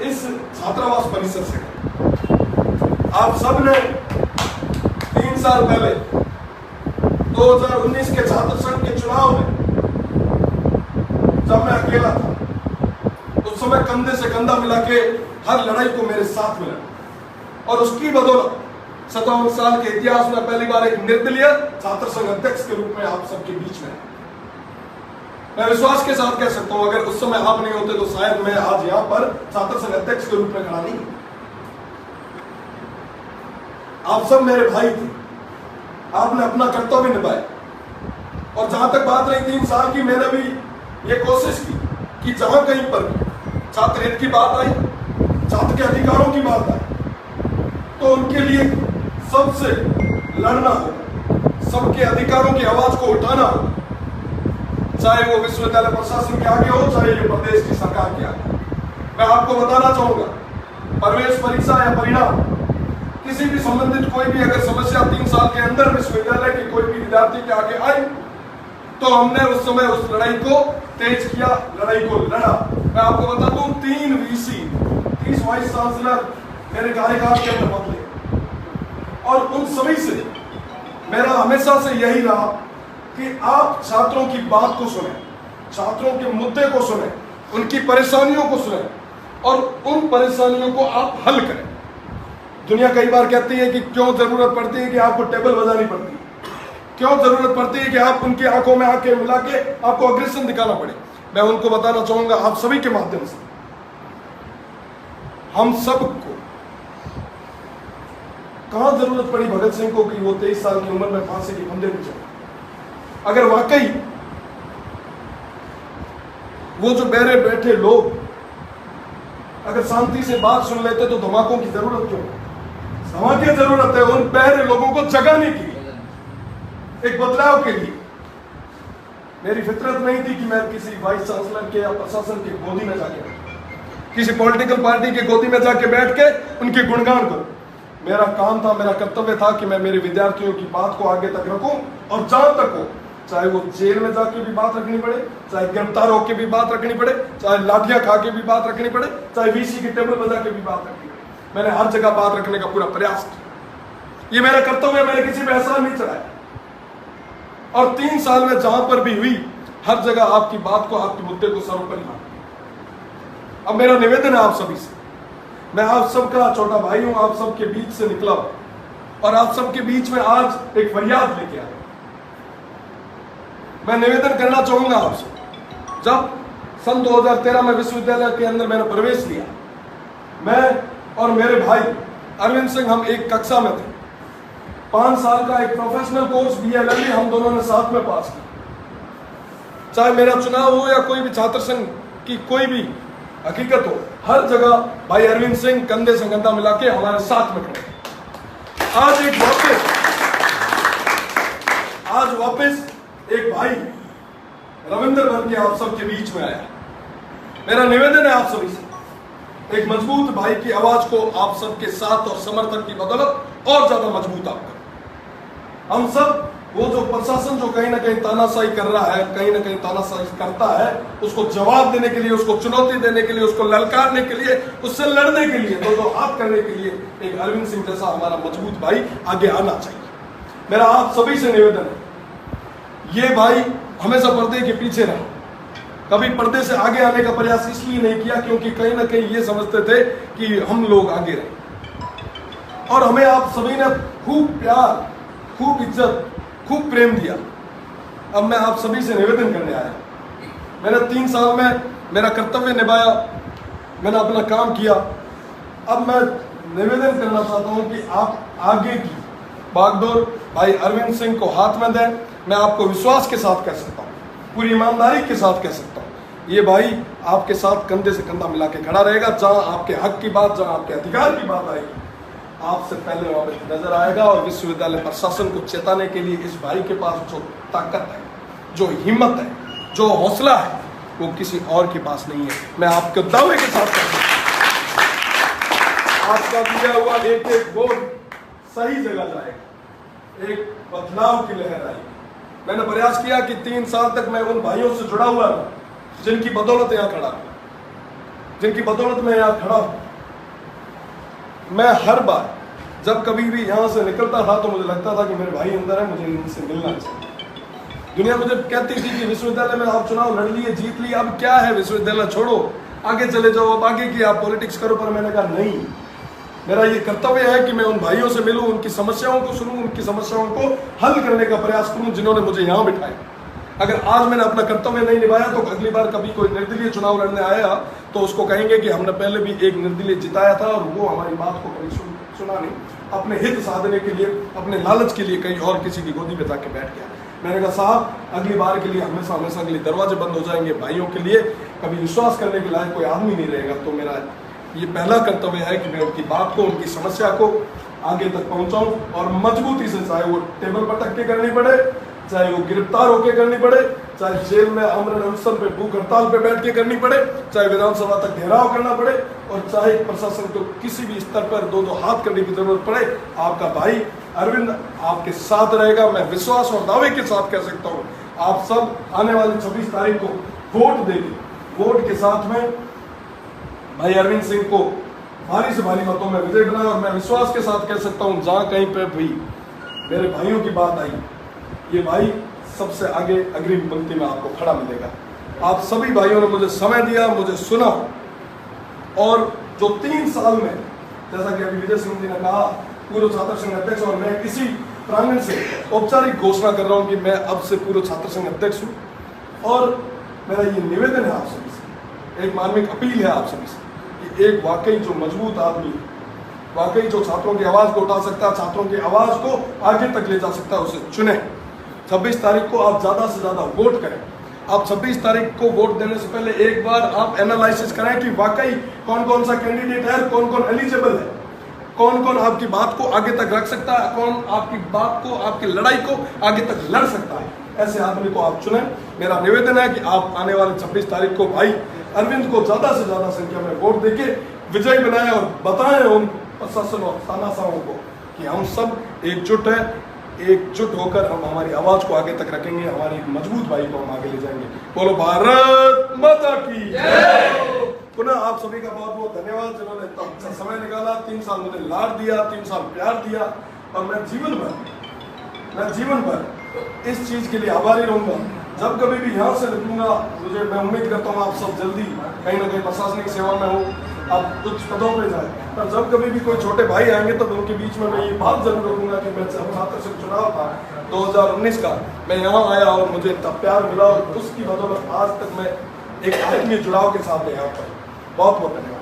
इस छात्रावास परिसर से गए। आप सब ने 3 साल पहले 2019 के छात्र संघ के चुनाव में जब मैं अकेला था, उस समय कंधे से कंधा मिला के हर लड़ाई को मेरे साथ मिला, और उसकी बदौलत 57 साल के इतिहास में पहली बार एक निर्दलीय छात्र संघ अध्यक्ष के रूप में आप सबके बीच में। मैं विश्वास के साथ कह सकता हूं, अगर उस समय आप नहीं होते तो शायद मैं आज यहां पर छात्र संघ अध्यक्ष के रूप में खड़ा नहीं। आप सब मेरे भाई थे, आपने अपना कर्तव्य निभाया, और जहां तक बात रही 3 साल की, मैंने भी ये कोशिश की कि जहां कहीं पर छात्र हित की बात आई, छात्र के अधिकारों की बात आई, तो उनके लिए सबसे लड़ना होगा, सबके अधिकारों की आवाज को उठाना होगा, चाहे वो विश्वविद्यालय प्रशासन के आगे हो, चाहे ये प्रदेश की सरकार के आगे। मैं आपको बताना चाहूंगा, प्रवेश परीक्षा या परिणाम किसी भी संबंधित कोई भी अगर समस्या 3 साल के अंदर विश्वविद्यालय के कोई भी विद्यार्थी के आगे आई, तो हमने उस समय उस लड़ाई को तेज किया, लड़ाई को लड़ा। मैं आपको बता दूं, 3 वीसी, 30 वाइस चांसलर मेरे कार्यकाल के अंदर बदले, और उन सभी से मेरा हमेशा से यही रहा कि आप छात्रों की बात को सुने, छात्रों के मुद्दे को सुने, उनकी परेशानियों को सुने, और उन परेशानियों को आप हल करें। दुनिया कई बार कहती है कि क्यों जरूरत पड़ती है कि आपको टेबल बजानी पड़ती है, क्यों जरूरत पड़ती है कि आप उनकी आंखों में आंखें मिला के आपको अग्रेसन दिखाना पड़े। मैं उनको बताना चाहूंगा, आप सभी के माध्यम से, हम सबको कहां जरूरत पड़ी भगत सिंह को कि वो 23 साल की उम्र में फांसी के फंदे में चले। अगर वाकई वो जो बहरे बैठे लोग अगर शांति से बात सुन लेते तो धमाकों की जरूरत क्यों? धमाके जरूरत है उन बहरे लोगों को जगाने के लिए, एक बदलाव के लिए। मेरी फितरत नहीं थी कि मैं किसी वाइस चांसलर के या प्रशासन की गोदी में जाके, किसी पॉलिटिकल पार्टी की गोदी में जाके बैठ के उनके गुणगान करूं। मेरा काम था, मेरा कर्तव्य था कि मैं मेरे विद्यार्थियों की बात को आगे तक रखूं, और जहां तक हो, चाहे वो जेल में जाके भी बात रखनी पड़े, चाहे गिरफ्तार होकर भी बात रखनी पड़े, चाहे लाठियां खा के भी बात रखनी पड़े, चाहे वीसी की टेबल बजा के भी बात रखनी पड़े, मैंने हर जगह बात रखने का पूरा प्रयास किया। ये मेरा कर्तव्य, मैंने किसी पे एहसान नहीं चढ़ाया, और 3 साल में जहां पर भी हुई, हर जगह आपकी बात को, आपके मुद्दे को सर्वोपरि माना। अब मेरा निवेदन है आप सभी से, मैं आप सबका छोटा भाई हूं, आप सबके बीच से निकला हूं, और आप सबके बीच में आज एक फरियाद लेके आया। मैं निवेदन करना चाहूंगा आपसे, जब सन 2013 में विश्वविद्यालय के अंदर मैंने प्रवेश लिया, मैं और मेरे भाई अरविंद सिंह, हम एक कक्षा में थे। 5 साल का एक प्रोफेशनल कोर्स BLLB हम दोनों ने साथ में पास किया। चाहे मेरा चुनाव हो या कोई भी छात्र संघ की कोई भी हकीकत हो, हर जगह भाई अरविंद सिंह कंधे से कंधा मिला के हमारे साथ में खड़े। आज वापस एक भाई रविंद्र बन के आप सबके बीच में आया। मेरा निवेदन है आप सभी से, एक मजबूत भाई की आवाज को आप सबके साथ और समर्थन की बदौलत और ज्यादा मजबूत आप करें। हम सब, वो जो प्रशासन जो कहीं ना कहीं तानाशाही कर रहा है, कहीं ना कहीं तानाशाही करता है, उसको जवाब देने के लिए, उसको चुनौती देने के लिए, उसको ललकारने के लिए, उससे लड़ने के लिए, दो हाथ करने के लिए एक अरविंद सिंह जैसा हमारा मजबूत भाई आगे आना चाहिए। मेरा आप सभी से निवेदन है, ये भाई हमेशा पर्दे के पीछे रहा, कभी पर्दे से आगे आने का प्रयास इसलिए नहीं किया क्योंकि कहीं ना कहीं ये समझते थे कि हम लोग आगे रहे, और हमें आप सभी ने खूब प्यार, खूब इज्जत, खूब प्रेम दिया। अब मैं आप सभी से निवेदन करने आया, मैंने 3 साल में मेरा कर्तव्य निभाया, मैंने अपना काम किया। अब मैं निवेदन करना चाहता हूं कि आप आगे की बागडोर भाई अरविंद सिंह को हाथ में दें। मैं आपको विश्वास के साथ कह सकता हूं, पूरी ईमानदारी के साथ कह सकता हूं, ये भाई आपके साथ कंधे से कंधा मिला के खड़ा रहेगा। जहां आपके हक की बात, जहां आपके अधिकार की बात आएगी, आपसे पहले वहां पर नजर आएगा। और विश्वविद्यालय प्रशासन को चेताने के लिए इस भाई के पास जो ताकत है, जो हिम्मत है, जो हौसला है, वो किसी और के पास नहीं है। मैं आपके दावे के साथ कहता हूं, आपका दिया हुआ एक एक वोट सही जगह जाएगा, एक बदलाव की लहर आएगी। मैंने प्रयास किया कि 3 साल तक मैं उन भाइयों से जुड़ा हुआ हूं जिनकी बदौलत यहां खड़ा हूं। जिनकी बदौलत मैं यहाँ खड़ा हूं। मैं हर बार जब कभी भी यहाँ से निकलता था तो मुझे लगता था कि मेरे भाई अंदर है, मुझे इनसे मिलना चाहिए। दुनिया मुझे कहती थी कि विश्वविद्यालय में आप चुनाव लड़ लिए, जीत लिए, अब क्या है, विश्वविद्यालय छोड़ो, आगे चले जाओ, अब आगे की आप पॉलिटिक्स करो। पर मैंने कहा नहीं, मेरा ये कर्तव्य है कि मैं उन भाइयों से मिलूं, उनकी समस्याओं को सुनूं, उनकी समस्याओं को हल करने का प्रयास करूं जिन्होंने मुझे यहाँ बिठाया। अगर आज मैंने अपना कर्तव्य नहीं निभाया तो अगली बार कभी कोई निर्दलीय चुनाव लड़ने आया तो उसको कहेंगे कि हमने पहले भी एक निर्दलीय जिताया था और वो हमारी बात को कभी सुना नहीं, अपने हित साधने के लिए, अपने लालच के लिए कहीं और किसी की गोदी में जाके बैठ गया। मैंने कहा साहब, अगली बार के लिए हमेशा हमेशा के लिए दरवाजे बंद हो जाएंगे, भाइयों के लिए कभी विश्वास करने के लायक कोई आदमी नहीं रहेगा। तो मेरा ये पहला कर्तव्य है कि मैं उनकी बात को, उनकी समस्या को आगे तक पहुंचाऊं और मजबूती से, चाहे वो टेबल पर टक के करनी पड़े, चाहे वो गिरफ्तार होकर करनी पड़े, चाहे जेल में आमरण अनशन पे, भूख हड़ताल पे बैठ के करनी पड़े, चाहे विधानसभा तक घेराव करना पड़े और चाहे प्रशासन को किसी भी स्तर पर दो हाथ करने की जरूरत पड़े, आपका भाई अरविंद आपके साथ रहेगा। मैं विश्वास और दावे के साथ कह सकता हूँ, आप सब आने वाली 26 तारीख को वोट देंगे। वोट के साथ में भाई अरविंद सिंह को भारी से भारी मतों में विजय बनाए। और मैं विश्वास के साथ कह सकता हूँ, जहाँ कहीं पे भी मेरे भाइयों की बात आई, ये भाई सबसे आगे अग्रिम पंक्ति में आपको खड़ा मिलेगा। आप सभी भाइयों ने मुझे समय दिया, मुझे सुना, और जो 3 साल में, जैसा कि अभी विजय सिंह जी ने कहा, पूर्व छात्र संघ अध्यक्ष, और मैं इसी प्रांगण से औपचारिक घोषणा कर रहा हूं कि मैं अब से पूर्व छात्र संघ अध्यक्ष हूं। और मेरा ये निवेदन है आप सभी से, एक मार्मिक अपील है आप सभी से कि एक वाकई जो मजबूत आदमी, वाकई जो छात्रों की आवाज को उठा सकता है, छात्रों की आवाज को आगे तक ले जा सकता है, उसे चुने। 26 तारीख को आप ज्यादा से ज्यादा वोट करें। आप 26 तारीख को वोट देने से पहले एक बार आप एनालिसिस करें कि वाकई कौन कौन सा कैंडिडेट है, कौन कौन एलिजिबल है, कौन कौन आपकी बात को आगे तक रख सकता है, कौन आपकी बात को, आपकी लड़ाई को आगे तक लड़ सकता है। ऐसे आदमी को आप चुनें। मेरा निवेदन है कि आप आने वाले 26 तारीख को भाई अरविंद को ज्यादा से ज्यादा संख्या में वोट देके विजयी बनाएं और बताएं उन प्रशासन और तानाशाहों को कि हम सब एकजुट हैं, एकजुट होकर हम हमारी आवाज को आगे तक रखेंगे, हमारे एक मजबूत भाई को हम आगे ले जाएंगे। बोलो भारत माता की जय। पुनः आप सभी का बहुत बहुत धन्यवाद जिन्होंने इतना अच्छा समय निकाला, 3 साल मुझे लाड दिया, 3 साल प्यार दिया, और मैं जीवन भर इस चीज के लिए आभारी रहूंगा। जब कभी भी यहाँ से निकलूंगा, मैं उम्मीद करता हूँ आप सब जल्दी कहीं ना कहीं प्रशासनिक सेवा में हो, आप उच्च पदों पे जाए, पर जब कभी भी कोई छोटे भाई आएंगे तो उनके बीच में मैं ये बात जरूर रखूंगा कि मैं छात्र संघ चुनाव था 2019 का, मैं यहाँ आया और मुझे इतना प्यार मिला, और उसकी बदौलत आज तक मैं एक आत्मीय जुड़ाव के साथ यहाँ पर। बहुत बहुत धन्यवाद।